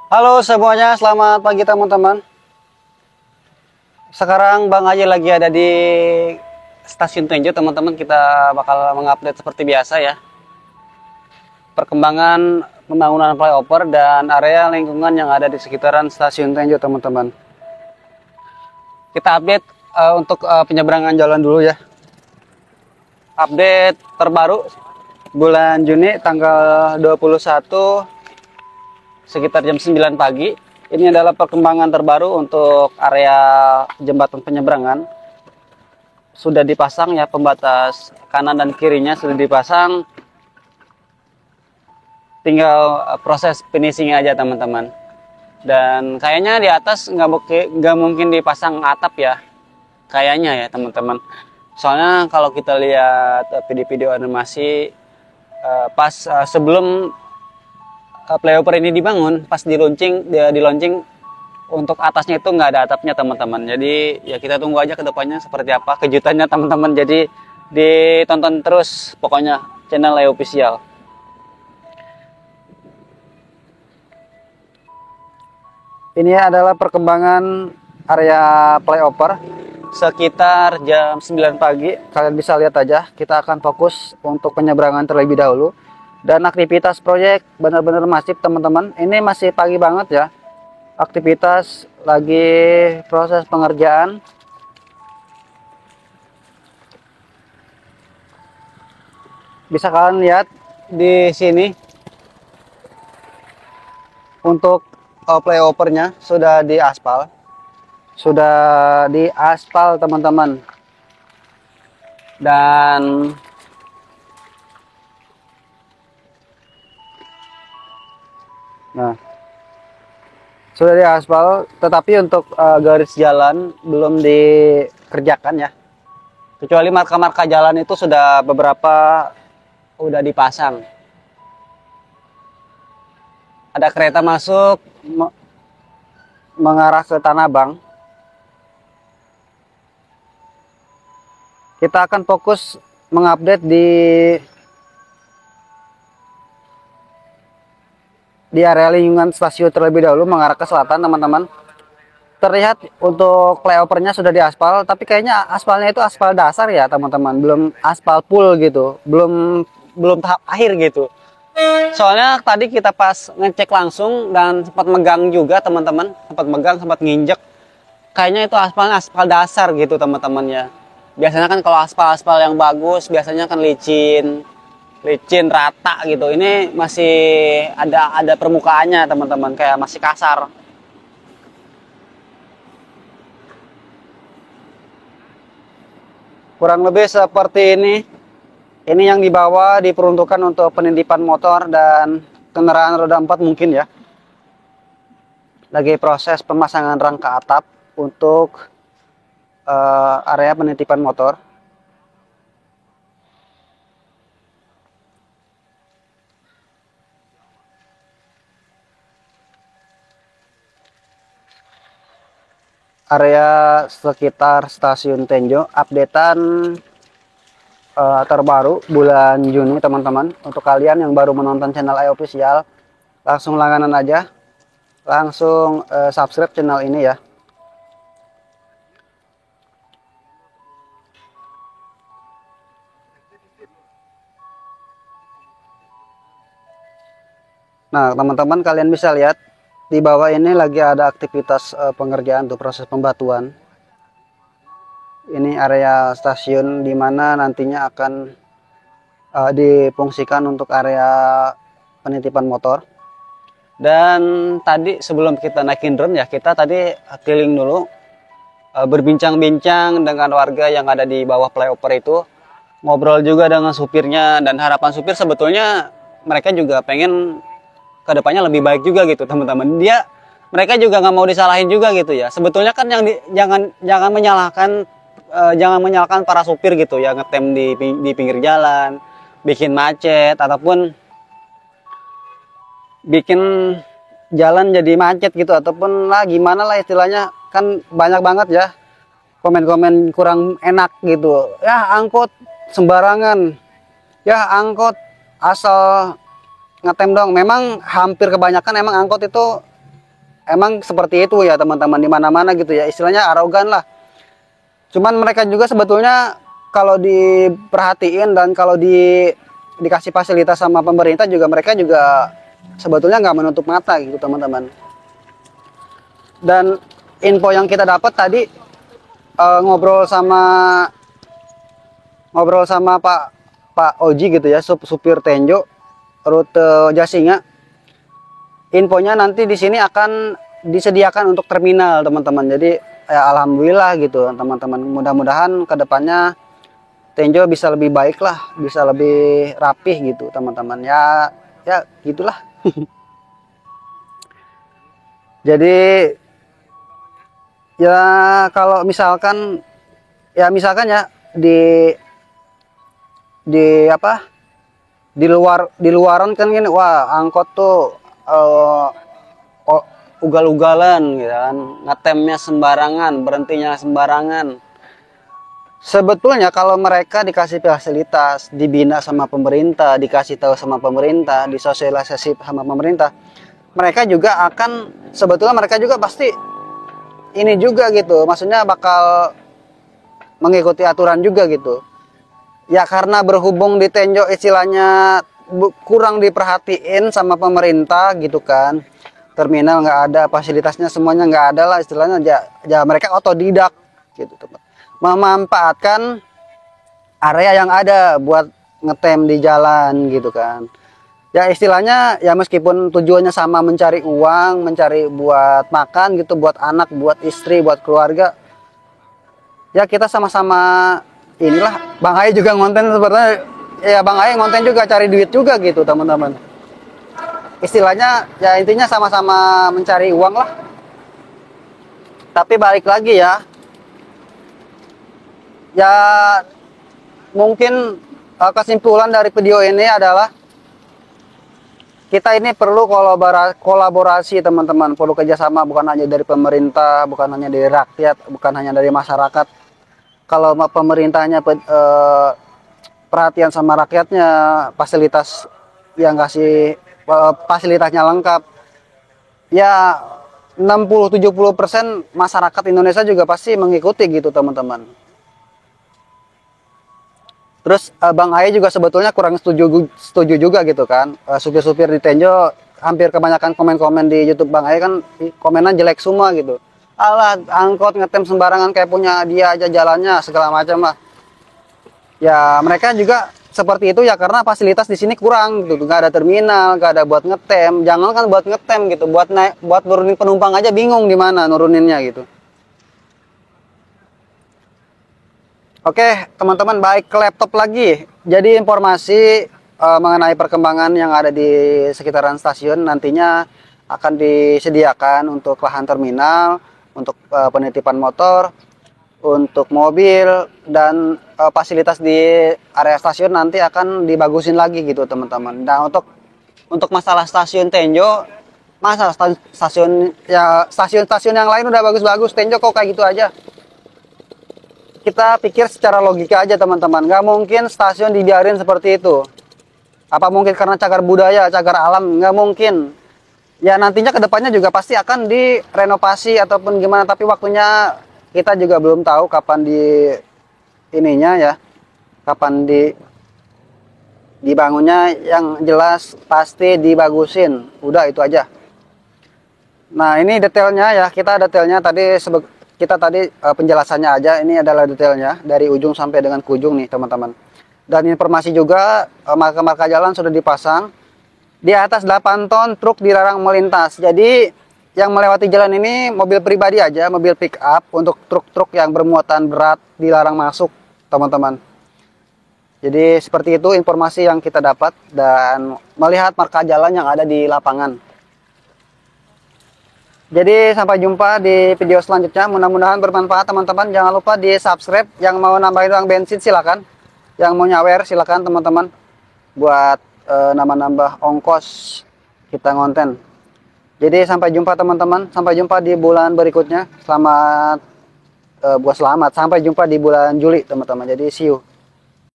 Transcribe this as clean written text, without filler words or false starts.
Halo semuanya, selamat pagi teman-teman. Sekarang Bang Aji lagi ada di Stasiun Tenjo teman-teman. Kita bakal mengupdate seperti biasa ya, perkembangan pembangunan flyover dan area lingkungan yang ada di sekitaran Stasiun Tenjo teman-teman. Kita update untuk penyeberangan jalan dulu ya. Update terbaru bulan Juni tanggal 21 sekitar jam 9 pagi. Ini adalah perkembangan terbaru untuk area jembatan penyeberangan. Sudah dipasang ya, pembatas kanan dan kirinya sudah dipasang. Tinggal proses finishing aja teman-teman. Dan kayaknya di atas nggak mungkin dipasang atap ya. Kayaknya ya teman-teman. Soalnya kalau kita lihat video-video animasi pas sebelum flyover ini dibangun, pas di launching untuk atasnya itu nggak ada atapnya teman-teman. Jadi ya kita tunggu aja ke depannya seperti apa kejutannya teman-teman. Jadi ditonton terus pokoknya channel Leo Official. Ini adalah perkembangan area flyover sekitar jam 9 pagi. Kalian bisa lihat aja, kita akan fokus untuk penyeberangan terlebih dahulu. Dan aktivitas proyek benar-benar masif teman-teman. Ini masih pagi banget ya. Aktivitas lagi proses pengerjaan. Bisa kalian lihat di sini untuk flyovernya sudah diaspal. Sudah diaspal teman-teman. Dan sudah diaspal, tetapi untuk garis jalan belum dikerjakan ya. Kecuali marka-marka jalan itu sudah beberapa udah dipasang. Ada kereta masuk mengarah ke Tanah Abang. Kita akan fokus mengupdate di area lingkungan stasiun terlebih dahulu mengarah ke selatan teman-teman. Terlihat untuk flyovernya sudah diaspal, tapi kayaknya aspalnya itu aspal dasar ya teman-teman, belum aspal full gitu, belum tahap akhir gitu. Soalnya tadi kita pas ngecek langsung dan sempat megang juga teman-teman, sempat nginjek, kayaknya itu aspal dasar gitu teman-teman ya. Biasanya kan kalau aspal yang bagus biasanya kan licin rata gitu. Ini masih ada permukaannya teman-teman, kayak masih kasar. Kurang lebih seperti ini. Ini yang dibawa diperuntukkan untuk penitipan motor dan kendaraan roda 4 mungkin ya. Lagi proses pemasangan rangka atap untuk area penitipan motor. Area sekitar Stasiun Tenjo, updatean terbaru bulan Juni teman-teman. Untuk kalian yang baru menonton channel Leo Official, langsung langganan aja, langsung subscribe channel ini ya. Nah teman-teman, kalian bisa lihat di bawah ini lagi ada aktivitas pengerjaan tuh, proses pembatuan. Ini area stasiun dimana nantinya akan difungsikan untuk area penitipan motor. Dan tadi sebelum kita naikin drone ya, kita tadi keliling dulu, berbincang-bincang dengan warga yang ada di bawah flyover itu, ngobrol juga dengan supirnya. Dan harapan supir sebetulnya mereka juga pengen kedepannya lebih baik juga gitu teman-teman. Mereka juga nggak mau disalahin juga gitu ya. Sebetulnya kan jangan menyalahkan para supir gitu ya, ngetem di pinggir jalan, bikin macet ataupun bikin jalan jadi macet gitu, ataupun lah gimana lah istilahnya. Kan banyak banget ya komen-komen kurang enak gitu ya. Angkot sembarangan ya, angkot asal ngetem dong. Memang hampir kebanyakan emang angkot itu emang seperti itu ya teman-teman, di mana-mana gitu ya, istilahnya arogan lah. Cuman mereka juga sebetulnya kalau diperhatiin dan kalau dikasih fasilitas sama pemerintah juga, mereka juga sebetulnya nggak menutup mata gitu teman-teman. Dan info yang kita dapat tadi, ngobrol sama Pak Oji gitu ya, supir Tenjo rute Jasinga. Infonya nanti di sini akan disediakan untuk terminal teman-teman. Jadi ya alhamdulillah gitu teman-teman. Mudah-mudahan kedepannya Tenjo bisa lebih baik lah, bisa lebih rapih gitu teman-teman. Ya gitulah. Jadi ya kalau misalkan ya apa, di luaran kan gini, wah angkot tuh ugal-ugalan gitu kan, ngetemnya sembarangan, berhentinya sembarangan. Sebetulnya kalau mereka dikasih fasilitas, dibina sama pemerintah, dikasih tahu sama pemerintah, disosialisasi sama pemerintah, mereka juga akan, sebetulnya mereka juga pasti ini juga gitu, maksudnya bakal mengikuti aturan juga gitu. Ya karena berhubung di Tenjo istilahnya kurang diperhatiin sama pemerintah gitu kan, terminal nggak ada, fasilitasnya semuanya nggak ada lah istilahnya, ya mereka otodidak gitu teman, memanfaatkan area yang ada buat ngetem di jalan gitu kan. Ya istilahnya ya meskipun tujuannya sama, mencari uang, mencari buat makan gitu, buat anak, buat istri, buat keluarga, ya kita sama-sama inilah. Bang Ai juga ngonten sebenarnya ya, Bang Ai ngonten juga cari duit juga gitu teman-teman. Istilahnya ya intinya sama-sama mencari uang lah. Tapi balik lagi ya, ya mungkin kesimpulan dari video ini adalah kita ini perlu kolaborasi teman-teman, perlu kerjasama, bukan hanya dari pemerintah, bukan hanya dari rakyat, bukan hanya dari masyarakat. Kalau pemerintahnya perhatian sama rakyatnya, fasilitas yang kasih fasilitasnya lengkap, ya 60-70% masyarakat Indonesia juga pasti mengikuti gitu teman-teman. Terus Bang Ai juga sebetulnya kurang setuju juga gitu kan. Supir-supir di Tenjo hampir kebanyakan komen-komen di YouTube Bang Ai kan komenan jelek semua gitu. Alah, angkot ngetem sembarangan kayak punya dia aja jalannya, segala macam lah. Ya mereka juga seperti itu ya karena fasilitas di sini kurang gitu, nggak ada terminal, nggak ada buat ngetem. Jangan kan buat ngetem gitu, buat nurunin penumpang aja bingung di mana nuruninnya gitu. Oke teman-teman, baik ke laptop lagi. Jadi informasi mengenai perkembangan yang ada di sekitaran stasiun, nantinya akan disediakan untuk lahan terminal, untuk penitipan motor, untuk mobil, dan fasilitas di area stasiun nanti akan dibagusin lagi gitu teman-teman. Dan untuk masalah stasiun Tenjo, masa stasiun yang lain udah bagus-bagus, Tenjo kok kayak gitu aja. Kita pikir secara logika aja teman-teman, nggak mungkin stasiun dibiarin seperti itu. Apa mungkin karena cagar budaya, cagar alam? Nggak mungkin. Ya nantinya kedepannya juga pasti akan direnovasi ataupun gimana, tapi waktunya kita juga belum tahu kapan kapan dibangunnya. Yang jelas pasti dibagusin, udah itu aja. Nah ini detailnya ya, kita tadi penjelasannya aja, ini adalah detailnya dari ujung sampai dengan ke ujung nih teman-teman. Dan informasi juga marka-marka jalan sudah dipasang. Di atas 8 ton truk dilarang melintas. Jadi yang melewati jalan ini mobil pribadi aja, mobil pick up. Untuk truk-truk yang bermuatan berat dilarang masuk teman-teman. Jadi seperti itu informasi yang kita dapat dan melihat marka jalan yang ada di lapangan. Jadi sampai jumpa di video selanjutnya, mudah-mudahan bermanfaat teman-teman. Jangan lupa di subscribe. Yang mau nambahin uang bensin silakan, yang mau nyawer silakan teman-teman, buat nambah-nambah ongkos kita ngonten. Jadi sampai jumpa teman-teman, sampai jumpa di bulan berikutnya. Sampai jumpa di bulan Juli teman-teman. Jadi see you.